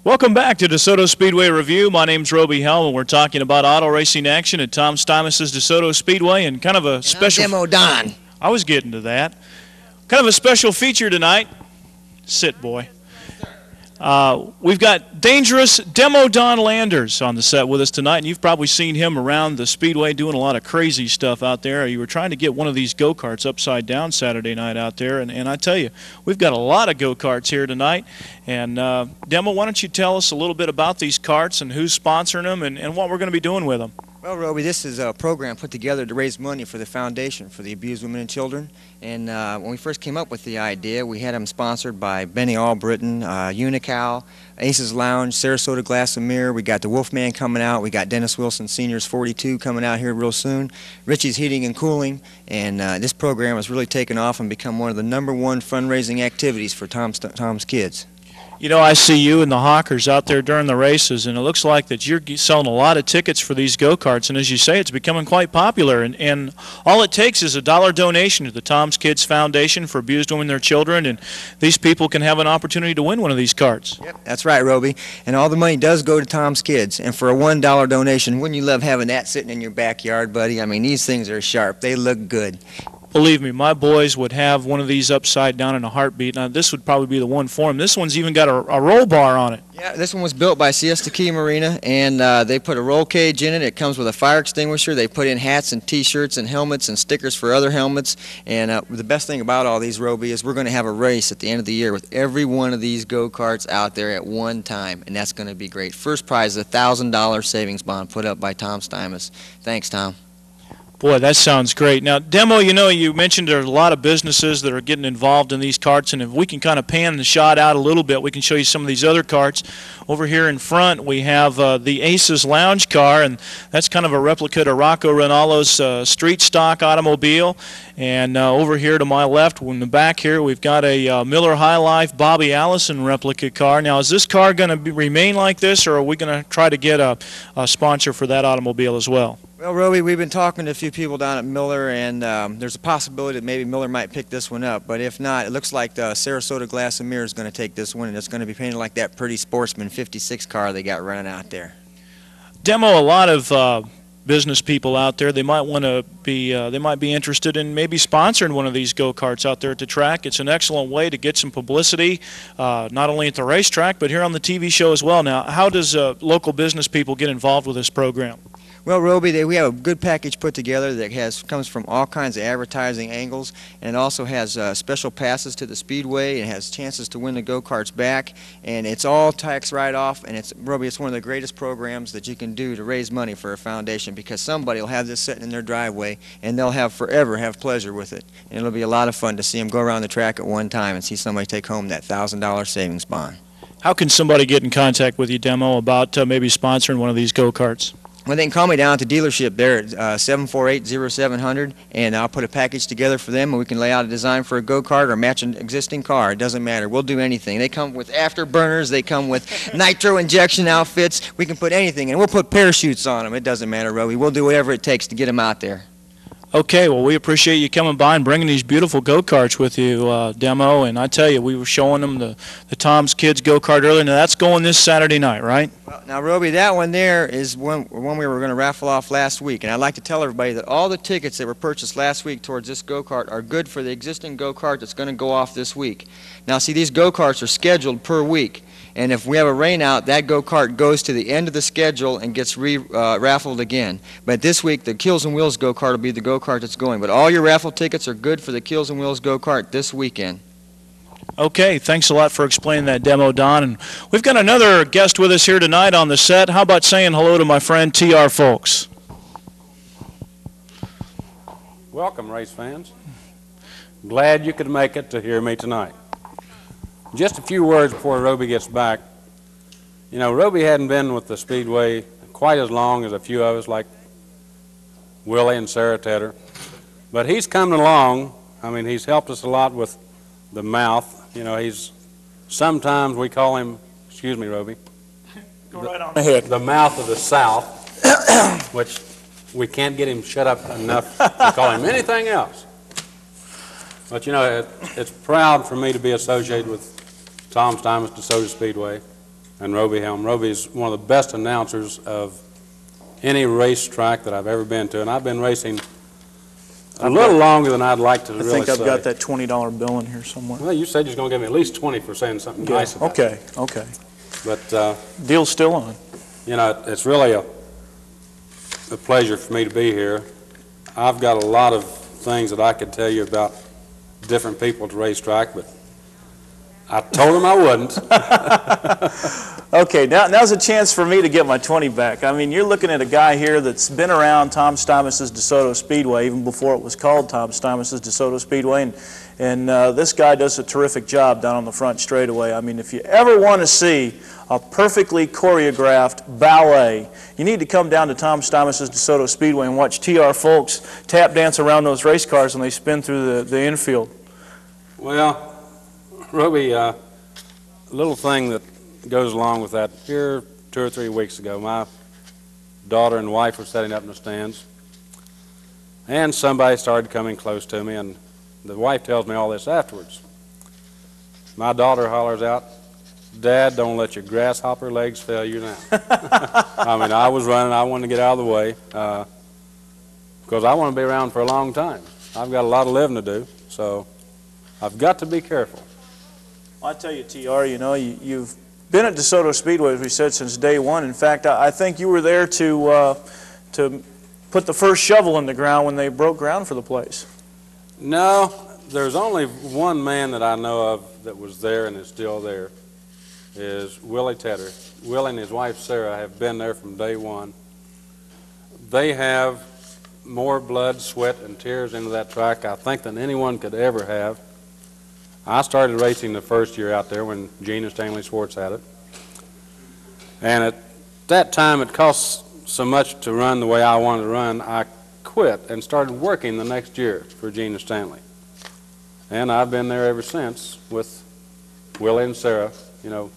Welcome back to Desoto Speedway Review. My name's FRoby Helm, and we're talking about auto racing action at Tom Stymus's Desoto Speedway, and kind of a special... Demo Don. I was getting to that. Kind of a special feature tonight. Sit, boy. We've got dangerous Demo Don Landers on the set with us tonight, and you've probably seen him around the Speedway doing a lot of crazy stuff out there. You were trying to get one of these go-karts upside down Saturday night out there, and I tell you, we've got a lot of go-karts here tonight. And Demo, why don't you tell us a little bit about these karts and who's sponsoring them and what we're going to be doing with them? Well, Roby, this is a program put together to raise money for the foundation for the abused women and children. And when we first came up with the idea, we had them sponsored by Benny Allbritton, Unical, Aces Lounge, Sarasota Glass and Mirror. We got the Wolfman coming out. We got Dennis Wilson Senior's 42 coming out here real soon. Richie's Heating and Cooling. And this program has really taken off and become one of the #1 fundraising activities for Tom's kids. You know, I see you and the hawkers out there during the races, and it looks like that you're selling a lot of tickets for these go-karts, and as you say, it's becoming quite popular, and all it takes is a $1 donation to the Tom's Kids Foundation for abused women and their children, and these people can have an opportunity to win one of these karts. Yep, that's right, Roby, and all the money does go to Tom's Kids, and for a $1 donation, wouldn't you love having that sitting in your backyard, buddy? I mean, these things are sharp. They look good. Believe me, my boys would have one of these upside down in a heartbeat. Now, this would probably be the one for them. This one's even got a roll bar on it. Yeah, this one was built by Siesta Key Marina, and they put a roll cage in it. It comes with a fire extinguisher. They put in hats and T-shirts and helmets and stickers for other helmets. And the best thing about all these, Roby, is we're going to have a race at the end of the year with every one of these go-karts out there at one time, and that's going to be great. First prize is a $1,000 savings bond put up by Tom Stymus. Thanks, Tom. Boy, that sounds great. Now, Demo, you know, you mentioned there are a lot of businesses that are getting involved in these karts, and if we can kind of pan the shot out a little bit, we can show you some of these other karts. Over here in front, we have the Aces Lounge car, and that's kind of a replica to Rocco Rinaldo's street stock automobile. And over here to my left, in the back here, we've got a Miller High Life Bobby Allison replica car. Now, is this car going to remain like this, or are we going to try to get a sponsor for that automobile as well? Well, Roby, we've been talking to a few people down at Miller, and there's a possibility that maybe Miller might pick this one up. But if not, it looks like the Sarasota Glass and Mirror is going to take this one, and it's going to be painted like that pretty Sportsman 56 car they got running out there. Demo, a lot of business people out there, they might want to be they might be interested in maybe sponsoring one of these go-karts out there at the track. It's an excellent way to get some publicity, not only at the racetrack but here on the TV show as well. Now, how does local business people get involved with this program? Well, Roby, we have a good package put together that comes from all kinds of advertising angles, and it also has special passes to the Speedway, and has chances to win the go-karts back, and it's all tax write-off, and Roby, it's one of the greatest programs that you can do to raise money for a foundation, because somebody will have this sitting in their driveway, and they'll forever have pleasure with it, and it'll be a lot of fun to see them go around the track at one time and see somebody take home that $1,000 savings bond. How can somebody get in contact with you, Demo, about maybe sponsoring one of these go-karts? Well, they can call me down at the dealership there at 748-0700, and I'll put a package together for them, and we can lay out a design for a go-kart or match an existing car. It doesn't matter. We'll do anything. They come with afterburners. They come with nitro injection outfits. We can put anything, and we'll put parachutes on them. It doesn't matter, Roby. We'll do whatever it takes to get them out there. Okay, well, we appreciate you coming by and bringing these beautiful go-karts with you, Demo, and I tell you, we were showing them the Tom's Kids go-kart earlier. Now, that's going this Saturday night, right? Well, now, Roby, that one there is one we were going to raffle off last week, and I'd like to tell everybody that all the tickets that were purchased last week towards this go-kart are good for the existing go-kart that's going to go off this week. Now, see, these go-karts are scheduled per week. And if we have a rain out, that go-kart goes to the end of the schedule and gets raffled again. But this week, the Kills and Wheels go-kart will be the go-kart that's going. But all your raffle tickets are good for the Kills and Wheels go-kart this weekend. Okay, thanks a lot for explaining that, Demo, Don. And we've got another guest with us here tonight on the set. How about saying hello to my friend T.R. Folks? Welcome, race fans. Glad you could make it to hear me tonight. Just a few words before Roby gets back. You know, Roby hadn't been with the Speedway quite as long as a few of us, like Willie and Sarah Tedder. But he's coming along. I mean, he's helped us a lot with the mouth. You know, sometimes we call him, excuse me, Roby. Go right on ahead. The mouth of the South, which we can't get him shut up enough to call him anything else. But, you know, it's proud for me to be associated with Tom Stymus Desoto Speedway. and Roby Helm. Roby's one of the best announcers of any racetrack that I've ever been to, and I've been racing a little longer than I'd like to really say. I think I've got that $20 bill in here somewhere. Well, you said you was going to give me at least 20 for saying something nice about it. Okay. But, Deal's still on. you know, it's really a pleasure for me to be here. I've got a lot of things that I could tell you about different people at the racetrack, but I told them I wouldn't. Okay, now's a chance for me to get my 20 back. I mean, you're looking at a guy here that's been around Tom Steimus's Desoto Speedway even before it was called Tom Steimus's Desoto Speedway, and this guy does a terrific job down on the front straightaway. I mean, if you ever want to see a perfectly choreographed ballet, you need to come down to Tom Steimus's Desoto Speedway and watch TR folks tap dance around those race cars when they spin through the infield. Well, Roby, a little thing that goes along with that. Here 2 or 3 weeks ago, my daughter and wife were setting up in the stands, and somebody started coming close to me, and the wife tells me all this afterwards. My daughter hollers out, "Dad, don't let your grasshopper legs fail you now." I mean, I was running. I wanted to get out of the way because I want to be around for a long time. I've got a lot of living to do, so I've got to be careful. I tell you, TR, you know, you've been at Desoto Speedway, as we said, since day one. In fact, I think you were there to put the first shovel in the ground when they broke ground for the place. No, there's only one man that I know of that was there and is still there, is Willie Tedder. Willie and his wife Sarah have been there from day one. They have more blood, sweat, and tears into that track, I think, than anyone could ever have. I started racing the first year out there when Gene and Stanley Swartz had it. And at that time, it cost so much to run the way I wanted to run, I quit and started working the next year for Gene and Stanley. And I've been there ever since with Willie and Sarah. You know,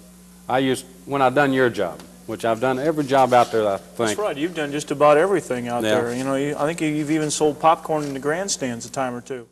when I've done your job, which I've done every job out there, I think. That's right. You've done just about everything out there. You know, I think you've even sold popcorn in the grandstands a time or two.